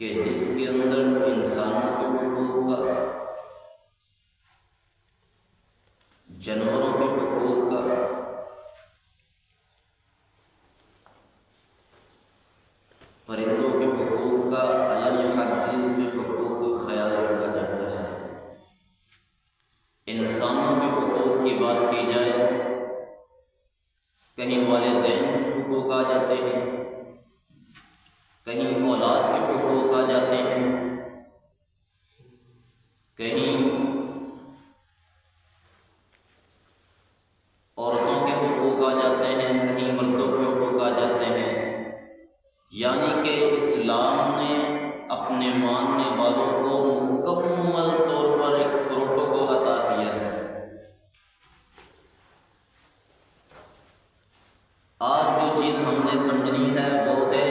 کہ جس کے اندر انسانوں کے حقوق کا، جانوروں کے حقوق کا، پرندوں کے حقوق کا، یعنی ہر چیز کے حقوق کا خیال رکھا جاتا ہے۔ انسانوں کے حقوق کی بات کی جائے، کہیں والدین کے حقوق آ جاتے ہیں، کہیں اولاد کے حقوق آ جاتے ہیں، کہیں عورتوں کے حقوق آ جاتے ہیں، کہیں مردوں کے حقوق آ جاتے ہیں۔ یعنی کہ اسلام نے اپنے ماننے والوں کو مکمل طور پر ایک پروٹوکول عطا کیا ہے۔ آج جو چیز ہم نے سمجھنی ہے وہ ہے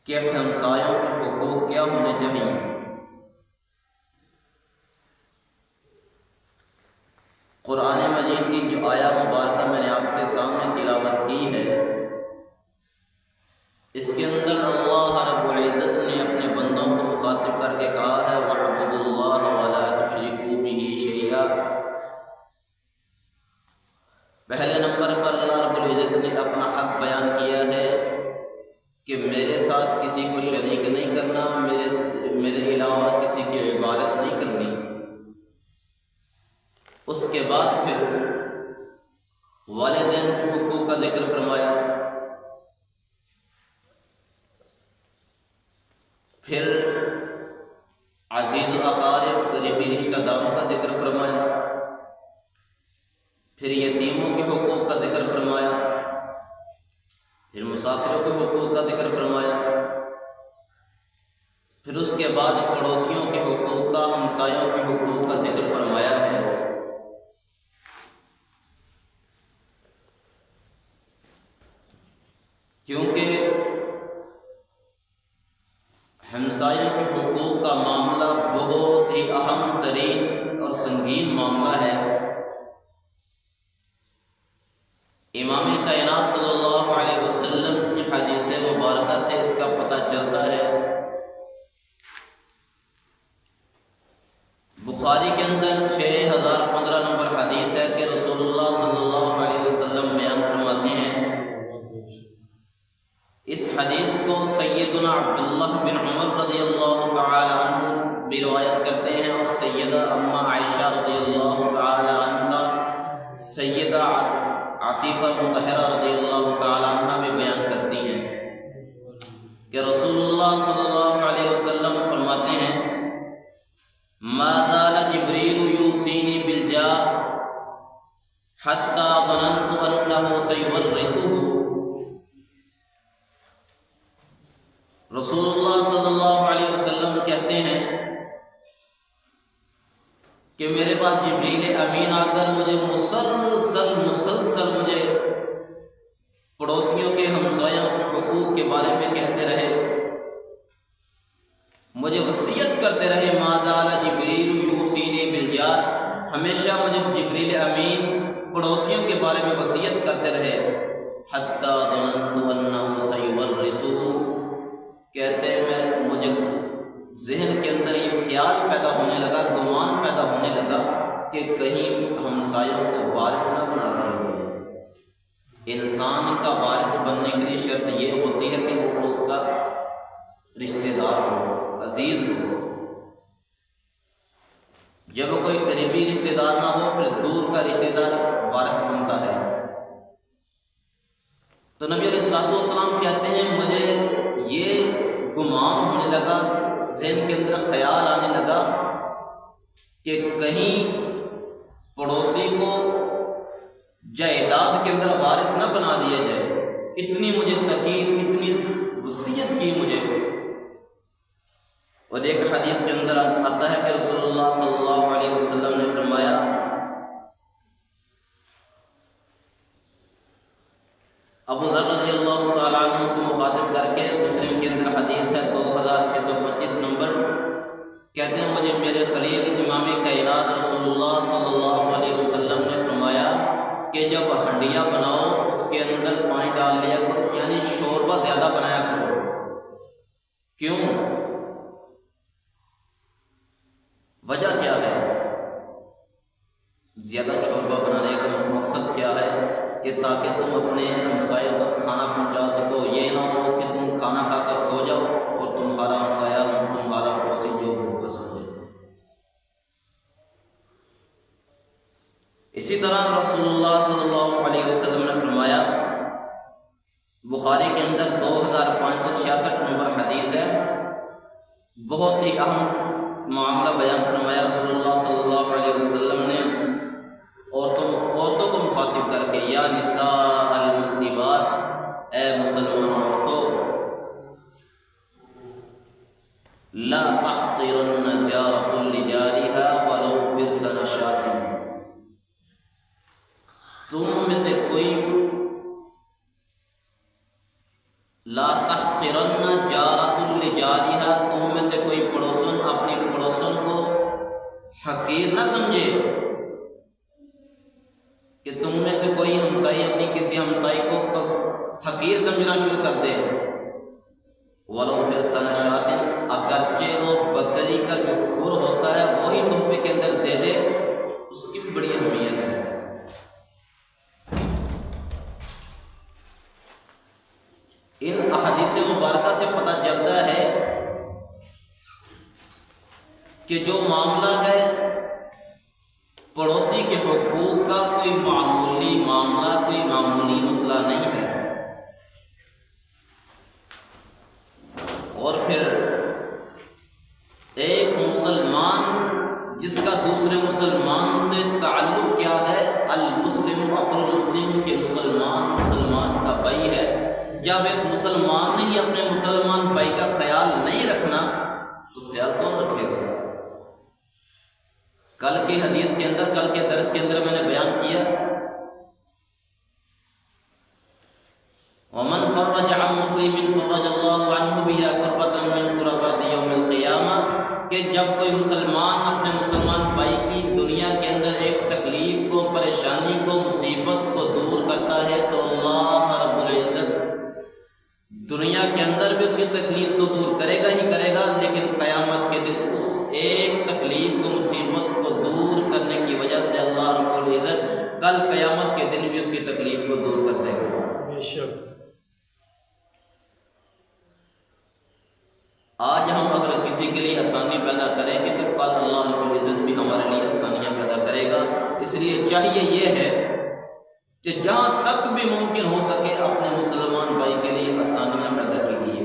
کہ ہمسایوں کے حقوق کیا ہونے چاہیے۔ قرآن مجید کی جو آیہ مبارکہ میں نے آپ کے سامنے تلاوت کی ہے، اس کے اندر اللہ رب العزت نے اپنے بندوں کو مخاطب کر کے کہا ہے وَاعْبُدُوا اللَّهَ وَلَا تُشْرِكُوا بِهِ شَيْئًا۔ پہلے نمبر پر اللہ رب العزت نے اپنا حق بیان کیا ہے کہ میرے ساتھ کسی کو شریک نہیں کرنا، میرے علاوہ کسی کی عبادت نہیں کرنی۔ اس کے بعد پھر والدین کے حقوق کا ذکر فرمایا، پھر عزیز و اقارب قریبی رشتہ داروں کا ذکر فرمایا، پھر یتیموں کے حقوق کا ذکر فرمایا، پھر مسافروں کے حقوق کا ذکر فرمایا، پھر اس کے بعد پڑوسیوں کے حقوق کا، ہمسایوں کے حقوق کا ذکر فرمایا ہے۔ کیونکہ ہمسایوں کے حقوق کا معاملہ بہت ہی اہم ترین اور سنگین معاملہ ہے۔ امام کائنات صلی اللہ علیہ وسلم کی حدیث مبارکہ سے اس کا پتہ چلتا ہے۔ بخاری کے اندر 6015 نمبر حدیث ہے کہ رسول اللہ صلی اللہ علیہ وسلم بیان فرماتے ہیں، اس حدیث کو سیدنا عبداللہ بن عمر رضی اللہ تعالی عنہ بھی روایت کرتے ہیں، اور سیدہ اما عائشہ رضی اللہ تعالی عنہ، سیدہ عتیقہ مطہرہ رضی اللہ تعالی عنہ بھی بیان کرتی ہیں کہ رسول اللہ صلی اللہ علیہ وسلم فرماتے ہیں ما زال جبریل یوصینی بالجار حتی ظننت انہ سیورثہ۔ رسول اللہ صلی اللہ علیہ وسلم کہتے ہیں کہ میرے پاس جبریل امین آ کر مجھے مسلسل مجھے پڑوسیوں کے، ہمسایوں کے حقوق کے بارے میں کہتے رہے، مجھے وصیت کرتے رہے۔ ما زال جبریل یوصینی بالجار، ہمیشہ مجھے جبریل امین پڑوسیوں کے بارے میں وصیت کرتے رہے۔ حتی ظننت انہ سیورثہ، کہتے ہیں مجھے ذہن کے اندر یہ خیال پیدا ہونے لگا، گمان پیدا ہونے لگا کہ کہیں ہمسایوں کو وارث نہ بنا دیں۔ انسان کا وارث بننے کے لیے شرط یہ ہوتی ہے کہ وہ اس کا رشتہ دار ہو، عزیز ہو۔ جب کوئی قریبی رشتہ دار نہ ہو، پھر دور کا رشتہ دار وارث بنتا ہے۔ تو نبی علیہ الصلوۃ والسلام کہتے ہیں مجھے یہ گمان ہونے لگا، ذہن کے اندر خیال آنے لگا کہ کہیں پڑوسی کو جائیداد کے اندر وارث نہ بنا دیا جائے۔ اتنی مجھے تاکید، اتنی وصیت کی مجھے۔ اور ایک حدیث کے اندر آتا ہے کہ رسول اللہ صلی اللہ علیہ وسلم نے فرمایا ابو ذر رضی اللہ تعالیٰ عنہ کو مخاطب کر کے، مسلم کے اندر حدیث ہے 2625 نمبر، کہتے ہیں مجھے میرے خلیل امام کائنات رسول اللہ صلی اللہ علیہ وسلم نے فرمایا کہ جب ہنڈیا بناؤ اس کے اندر پانی ڈال لیا کرو، یعنی شوربہ زیادہ بنایا کیوں؟ وجہ کیا ہے؟ زیادہ شوربہ بنانے کا مقصد کیا ہے؟ کہ تاکہ تم اپنے ہمسایوں تک کھانا پہنچا سکو، یہ نہ ہو کہ تم کھانا کھا کر سو جاؤ اور تمہارا ہمسایہ تمہارا پڑوسی جو بھوکا سمجھے۔ اسی طرح رسول اللہ صلی اللہ علیہ وسلم نے فرمایا، بخاری کے اندر 2566 نمبر حدیث ہے، بہت ہی اہم معاملہ بیان فرمایا رسول اللہ صلی اللہ علیہ وسلم نے عورتوں کو مخاطب کر کے، یا نساء المسلمات، اے مسلمان عورتوں، لا تحقرن جارۃ لجارها ولو فرسن شاة، تم میں سے کوئی لا تحقرن جارۃ لجارها، تم میں سے کوئی پڑوسن اپنی پڑوسن کو حقیر نہ سمجھے، کہ تم میں سے کوئی ہمسائی اپنی کسی ہمسائی کو حقیر سمجھنا شروع کر دے، ولو فرسن شاة، اگرچہ وہ بکری کا جو کھر ہوتا ہے وہی تحفے کے اندر دے دے، اس کی بھی بڑی اہمیت ہے۔ ان احادیث مبارکہ سے پتہ چلتا ہے کہ جو معاملہ ہے پڑوسی کے حقوق کا، کوئی معمولی معاملہ، کوئی معمولی مسئلہ نہیں ہے۔ اور پھر ایک مسلمان جس کا دوسرے مسلمان سے تعلق کیا ہے، المسلم اخو المسلم، کے مسلمان کا بھائی ہے، جب ایک مسلمان نے ہی اپنے مسلمان بھائی کا خیال نہیں رکھنا تو خیال کون رکھے گا؟ کل کے حدیث کے اندر، کل کے درس کے اندر میں نے بیان کیا، ومن فرج عن مسلم فرج اللہ عنہ بها کربۃ من کربات یوم القیامہ، کہ جب کوئی مسلمان اپنے مسلمان بھائی کی دنیا کے اندر ایک تکلیف کو، پریشانی کو، مصیبت کو دور کرتا ہے تو اللہ رب العزت دنیا کے اندر بھی اس کی تکلیف تو دور کرے گا ہی کرے گا، لیکن قیامت کے دن اس ایک تکلیف کو، مصیبت کو دور کرنے کی وجہ سے اللہ رب العزت کل قیامت کے دن بھی اس کی تکلیف کو دور کر دے گا۔ بے شک آج ہم اگر کسی کے لیے آسانی پیدا کریں گے تو کل اللہ رب العزت بھی ہمارے لیے آسانیاں پیدا کرے گا۔ اس لیے چاہیے یہ ہے کہ جہاں تک بھی ممکن ہو سکے اپنے مسلمان بھائی کے لیے آسانیاں پیدا کیجیے،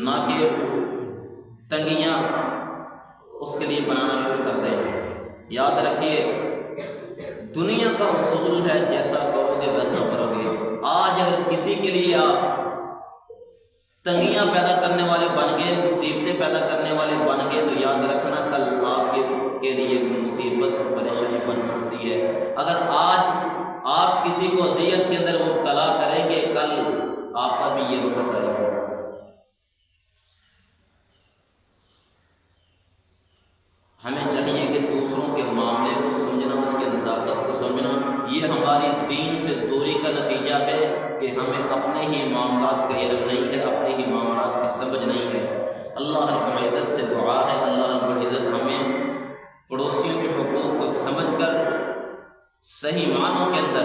نہ کہ تنگیاں اس کے لیے بنانا شروع کر دیں۔ یاد رکھیے، دنیا کا اصول ہے جیسا کرو گے ویسا کرو گے۔ آج اگر کسی کے لیے آپ تنگیاں پیدا کرنے والے بن گئے، مصیبتیں پیدا کرنے والے بن گئے، تو یاد رکھنا کل آپ کے لیے مصیبت پریشانی بن سکتی ہے۔ اگر آج آپ کسی کو اذیت کے اندر مبتلا کریں گے، کل آپ پر بھی یہ وقت آئے گا۔ ہمیں چاہیے کہ دوسروں کے معاملے کو سمجھنا، اس کے نزاکت کو سمجھنا، یہ ہماری دین سے دوری کا نتیجہ ہے کہ ہمیں اپنے ہی معاملات کا علم نہیں ہے، اپنے ہی معاملات کی سمجھ نہیں ہے۔ اللہ رب العزت سے دعا ہے، اللہ رب العزت ہمیں پڑوسیوں کے حقوق کو سمجھ کر صحیح معنوں کے اندر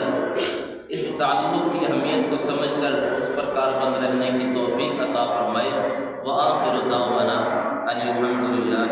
اس تعلق کی اہمیت کو سمجھ کر اس پر کاربند رہنے کی توفیق عطا فرمائے۔ وآخر دعوانا ان الحمد للہ